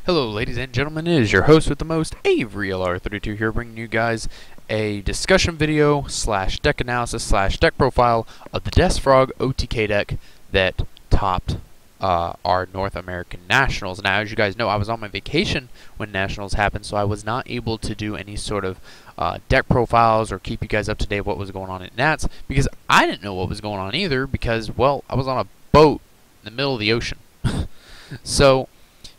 Hello ladies and gentlemen, it is your host with the most, Avery LR32 here, bringing you guys a discussion video slash deck analysis slash deck profile of the Frog OTK deck that topped our North American Nationals. Now, as you guys know, I was on my vacation when Nationals happened, so I was not able to do any sort of deck profiles or keep you guys up to date what was going on at Nats, because I didn't know what was going on either, because, well, I was on a boat in the middle of the ocean. So,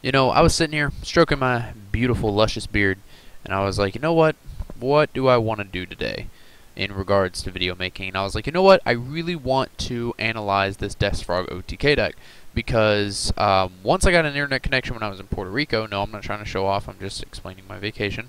you know, I was sitting here stroking my beautiful, luscious beard, and I was like, you know what? What do I want to do today in regards to video making? And I was like, you know what? I really want to analyze this Frog OTK deck, because once I got an internet connection when I was in Puerto Rico, no, I'm not trying to show off, I'm just explaining my vacation,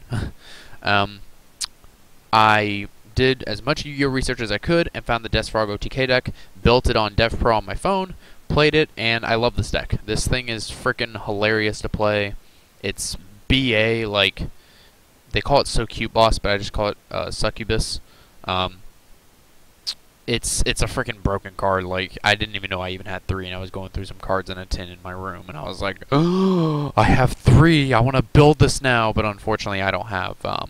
I did as much Yu-Gi-Oh research as I could and found the Frog OTK deck, built it on DevPro on my phone, played it, and I love this deck. This thing is freaking hilarious to play. It's BA, like, they call it So Cute Boss, but I just call it Succubus. It's a freaking broken card. Like, I didn't even know I even had 3, and I was going through some cards in a tin in my room, and I was like, oh, I have 3, I want to build this now, but unfortunately I don't have, what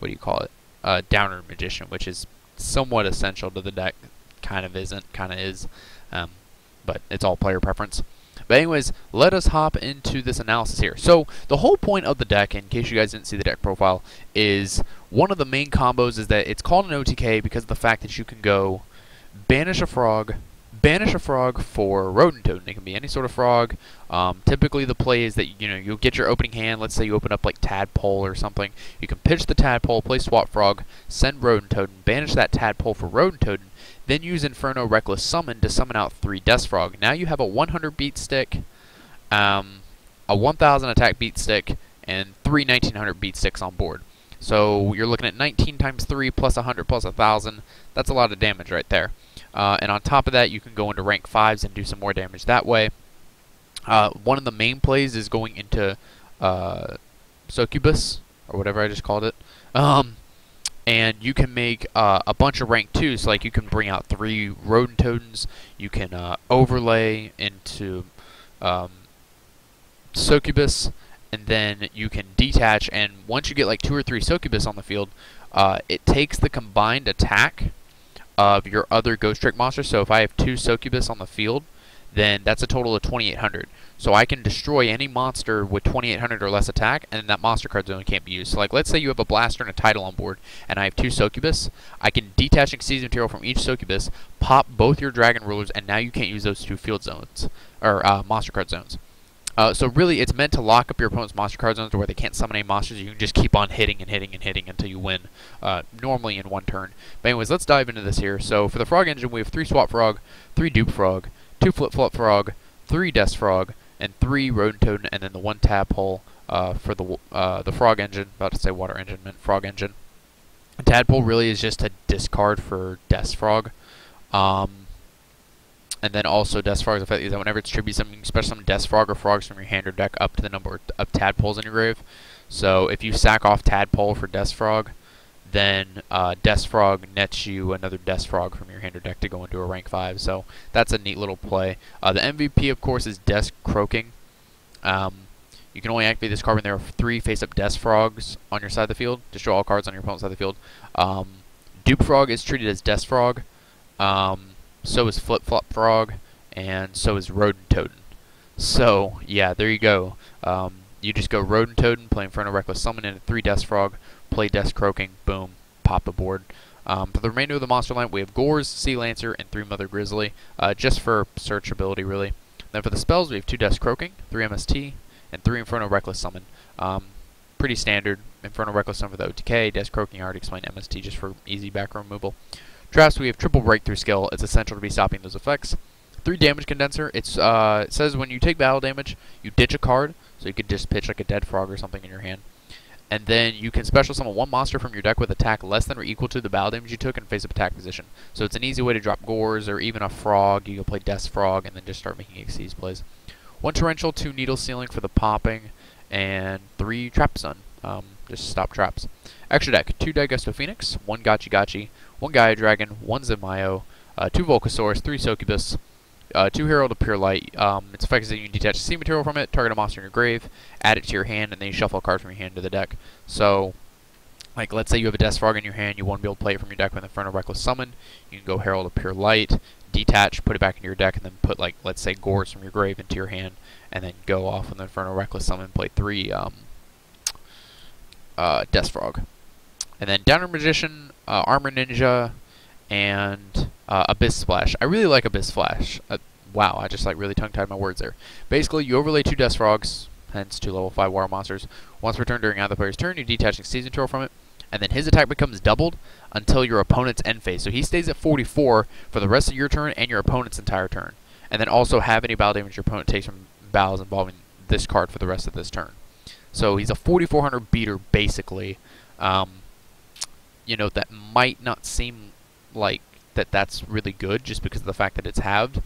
do you call it? Downer Magician, which is somewhat essential to the deck. Kind of isn't, kind of is. But it's all player preference. But anyways, let us hop into this analysis here. So the whole point of the deck, in case you guys didn't see the deck profile, is one of the main combos is that it's called an OTK because of the fact that you can go banish a frog for Rodent Toad. It can be any sort of frog. Typically the play is that, you know, you'll get your opening hand. Let's say you open up like Tadpole or something. You can pitch the Tadpole, play Swap Frog, send Rodent Toad, banish that Tadpole for Rodent Toad, then use Inferno Reckless Summon to summon out 3 Frog. Now you have a 100 beat stick, a 1000 attack beat stick, and 3 1900 beat sticks on board. So you're looking at 19 times 3 plus 100 plus 1000. That's a lot of damage right there. And on top of that, you can go into rank 5s and do some more damage that way. One of the main plays is going into Succubus, or whatever I just called it. And you can make a bunch of rank 2s, so like you can bring out 3 Rodent Totems, you can overlay into Succubus, and then you can detach, and once you get like 2 or 3 Succubus on the field, it takes the combined attack of your other Ghost Trick monsters. So if I have 2 Succubus on the field, then that's a total of 2800. So I can destroy any monster with 2800 or less attack, and that monster card zone can't be used. So like, let's say you have a Blaster and a Tidal on board, and I have 2 Succubus. I can detach and seize material from each Succubus, pop both your Dragon Rulers, and now you can't use those 2 field zones, or monster card zones. So really, it's meant to lock up your opponent's monster card zones to where they can't summon any monsters. You can just keep on hitting and hitting and hitting until you win, normally in 1 turn. But anyways, let's dive into this here. So for the Frog Engine, we have 3 Swap Frog, 3 Dupe Frog, 2 Flip Flop Frog, 3 Death Frog, and 3 Rodent Toad, and then the 1 Tadpole for the Frog Engine. About to say Water Engine, meant Frog Engine. Tadpole really is just a discard for Death Frog. And then also Death Frog's effect is that whenever it's tribute something, especially some Death Frog or frogs from your hand or deck up to the number of Tadpoles in your grave. So if you sack off Tadpole for Death Frog, then Death Frog nets you another Death Frog from your hand or deck to go into a rank 5. So that's a neat little play. The MVP, of course, is Death Croaking. You can only activate this card when there are 3 face-up Death Frogs on your side of the field. Destroy all cards on your opponent's side of the field. Dupe Frog is treated as Death Frog. So is Flip Flop Frog, and so is Rodent Toad. So, yeah, there you go. You just go Rodent Toad, play Inferno Reckless Summon into 3 Death Frog, play Death Croaking, boom, pop the board. For the remainder of the monster line, we have Gores, Sea Lancer, and 3 Mother Grizzly, just for searchability, really. Then for the spells, we have 2 Death Croaking, 3 MST, and 3 Inferno Reckless Summon. Pretty standard. Inferno Reckless Summon for the OTK, Death Croaking, I already explained MST just for easy backroom removal. Traps, we have triple breakthrough skill. It's essential to be stopping those effects. 3 damage condenser. It says when you take battle damage, you ditch a card, so you could just pitch like a dead frog or something in your hand. And then you can special summon 1 monster from your deck with attack less than or equal to the battle damage you took in face-up attack position. So it's an easy way to drop Gores or even a frog. You can play Death Frog and then just start making Xyz plays. 1 torrential, 2 needle sealing for the popping, and 3 trap stun. Just stop traps. Extra deck, 2 Digesto Phoenix, 1 Gachi Gachi, 1 Gaia Dragon, 1 Zemaio, 2 Volcasaurus, 3 Succubus, 2 Herald of Pure Light. Its effect is that you can detach sea material from it, target a monster in your grave, add it to your hand, and then you shuffle a card from your hand to the deck. So, like, let's say you have a Death Frog in your hand, you want to be able to play it from your deck with Infernal Reckless Summon. You can go Herald of Pure Light, detach, put it back into your deck, and then put, like, let's say Gores from your grave into your hand, and then go off with Infernal Reckless Summon, play 3 Death Frog. And then Downer Magician, Armor Ninja, and Abyss Splash. I really like Abyss Splash. Wow, I just like really tongue-tied my words there. Basically, you overlay 2 Death Frogs, hence 2 level 5 water monsters. Once per turn during either player's turn, you detach Season Material from it, and then his attack becomes doubled until your opponent's end phase. So he stays at 44 for the rest of your turn and your opponent's entire turn. And then also have any battle damage your opponent takes from battles involving this card for the rest of this turn. So he's a 4400 beater, basically. You know, that might not seem like that's really good just because of the fact that it's halved.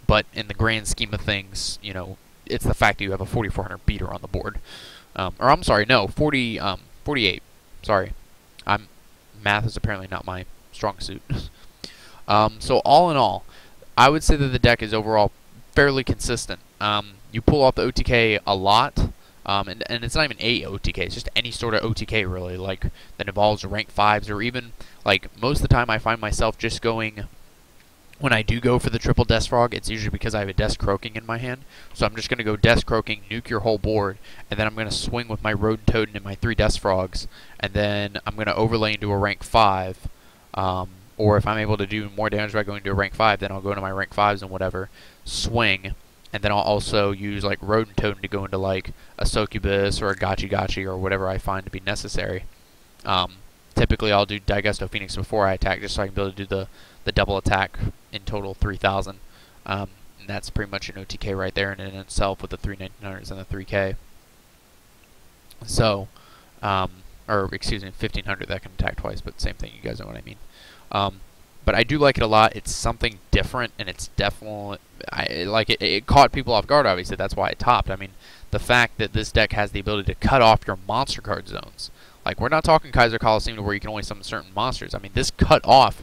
But in the grand scheme of things, you know, it's the fact that you have a 4400 beater on the board. Or I'm sorry, no, 48. Sorry. Math is apparently not my strong suit. So all in all, I would say that the deck is overall fairly consistent. You pull off the OTK a lot, and it's not even a OTK, it's just any sort of OTK really, like that involves rank 5s, or even, like, most of the time I find myself just going, when I do go for the triple Death Frog, it's usually because I have a Death Croaking in my hand. So I'm just going to go Death Croaking, nuke your whole board, and then I'm going to swing with my Rodent Toad and my 3 Death Frogs, and then I'm going to overlay into a rank 5. Or if I'm able to do more damage by going to a rank 5, then I'll go into my rank 5s and whatever, swing, and then I'll also use like Rodent Toad to go into like a Succubus or a Gachi Gachi or whatever I find to be necessary. Typically I'll do Daigusto Phoenix before I attack, just so I can be able to do the double attack in total 3,000. And that's pretty much an OTK right there in itself with the 3 1900s and the 3K. So, or excuse me, 1500 that can attack twice, but same thing, you guys know what I mean. But I do like it a lot. It's something different, and it's definitely, I like it. It caught people off guard, obviously. That's why it topped. I mean, the fact that this deck has the ability to cut off your monster card zones. Like, we're not talking Kaiser Coliseum where you can only summon certain monsters. I mean, this cut off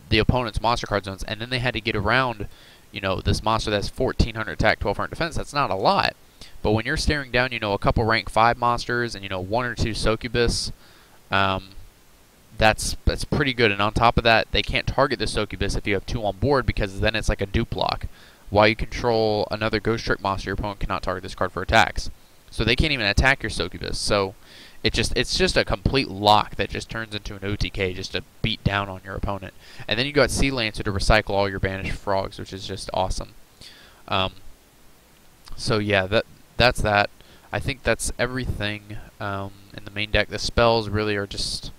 the opponent's monster card zones, and then they had to get around, you know, this monster that's 1400 attack, 1200 defense. That's not a lot. But when you're staring down, you know, a couple rank 5 monsters and, you know, 1 or 2 Succubus, that's pretty good. And on top of that, they can't target the Succubus if you have 2 on board, because then it's like a dupe block. While you control another Ghost Trick monster, your opponent cannot target this card for attacks. So they can't even attack your Succubus. So it's just a complete lock that just turns into an OTK just to beat down on your opponent. And then you got Sea Lancer to recycle all your banished frogs, which is just awesome. So yeah, that's that. I think that's everything in the main deck. The spells really are just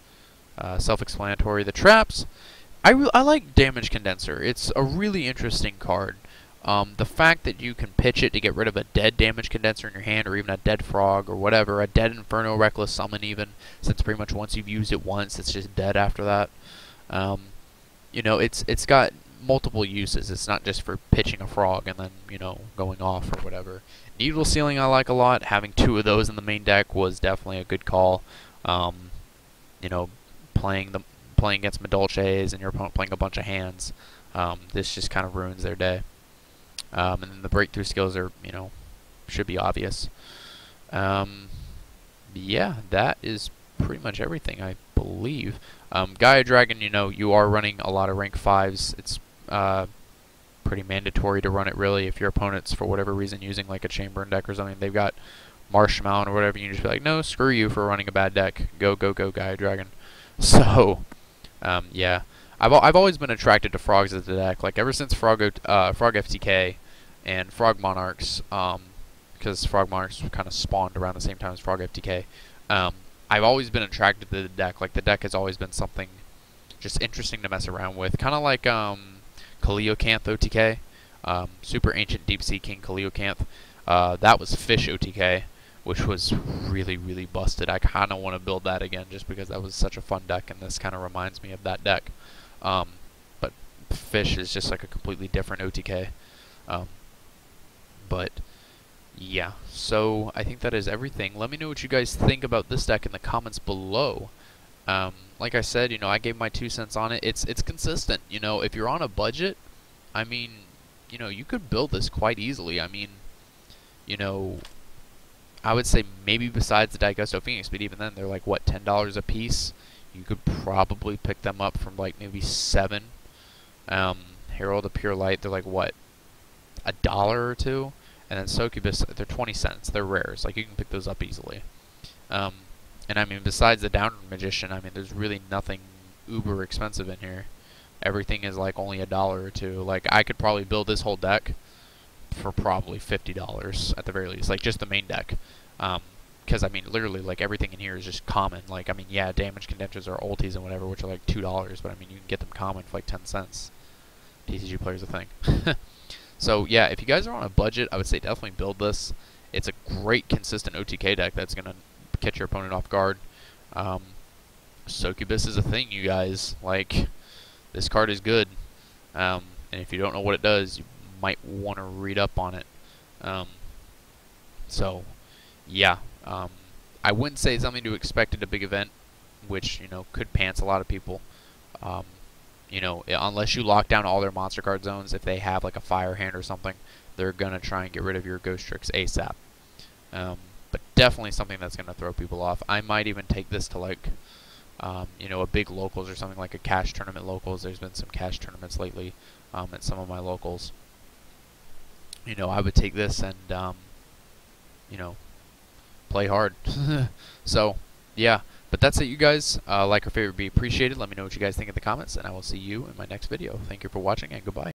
self-explanatory. The traps, I like Damage Condenser. It's a really interesting card. The fact that you can pitch it to get rid of a dead Damage Condenser in your hand, or even a dead frog, or whatever, a dead Inferno Reckless Summon even, since pretty much once you've used it once, it's just dead after that. You know, it's got multiple uses. It's not just for pitching a frog and then, you know, going off or whatever. Needle Sealing I like a lot. Having 2 of those in the main deck was definitely a good call. You know, playing against Madolches and your opponent playing a bunch of hands, this just kind of ruins their day. And then the breakthrough skills are, you know, should be obvious. Yeah, that is pretty much everything, I believe. Gaia Dragon, you know, you are running a lot of rank 5s. It's pretty mandatory to run it, really, if your opponent's, for whatever reason, using like a Chamber deck or something. They've got Marshmallow or whatever, you can just be like, no, screw you for running a bad deck. Go, go, go, Gaia Dragon. So, yeah. I've always been attracted to frogs as a deck, like ever since Frog FTK and Frog Monarchs, because Frog Monarchs kind of spawned around the same time as Frog FTK. I've always been attracted to the deck. Like, the deck has always been something just interesting to mess around with, kind of like Kaleocanth OTK, Super Ancient Deep Sea King Kaleocanth. That was Fish OTK, which was really, really busted. I kind of want to build that again just because that was such a fun deck, and this kind of reminds me of that deck. But Fish is just like a completely different OTK. But yeah, so I think that is everything. Let me know what you guys think about this deck in the comments below. Like I said, you know, I gave my 2 cents on it. It's consistent. You know, if you're on a budget, I mean, you know, you could build this quite easily. I mean, you know, I would say maybe besides the Daigusto Phoenix, but even then, they're like, what, $10 a piece? You could probably pick them up from like maybe 7. Herald of Pure Light, they're like, what, $1 or 2? And then Succubus, they're 20 cents. They're rares. Like, you can pick those up easily. And I mean, besides the Down Magician, I mean, there's really nothing uber expensive in here. Everything is like only $1 or 2. Like, I could probably build this whole deck for probably $50 at the very least, like just the main deck. Because I mean, literally, like everything in here is just common. Like, I mean, yeah, damage condensers are ultis and whatever, which are like $2, but I mean, you can get them common for like 10 cents. TCG players a thing. So yeah, if you guys are on a budget, I would say definitely build this. It's a great consistent OTK deck that's gonna catch your opponent off guard. Succubus is a thing, you guys. Like, this card is good. And if you don't know what it does, you might want to read up on it. So, yeah. I wouldn't say something to expect at a big event, which, you know, could pants a lot of people. You know, unless you lock down all their monster card zones, if they have like a fire hand or something, they're going to try and get rid of your Ghost Tricks ASAP. But definitely something that's going to throw people off. I might even take this to like, you know, a big locals or something, like a cash tournament locals. There's been some cash tournaments lately at some of my locals. You know, I would take this and, you know, play hard. So, yeah. But that's it, you guys. Like or favorite would be appreciated. Let me know what you guys think in the comments, and I will see you in my next video. Thank you for watching, and goodbye.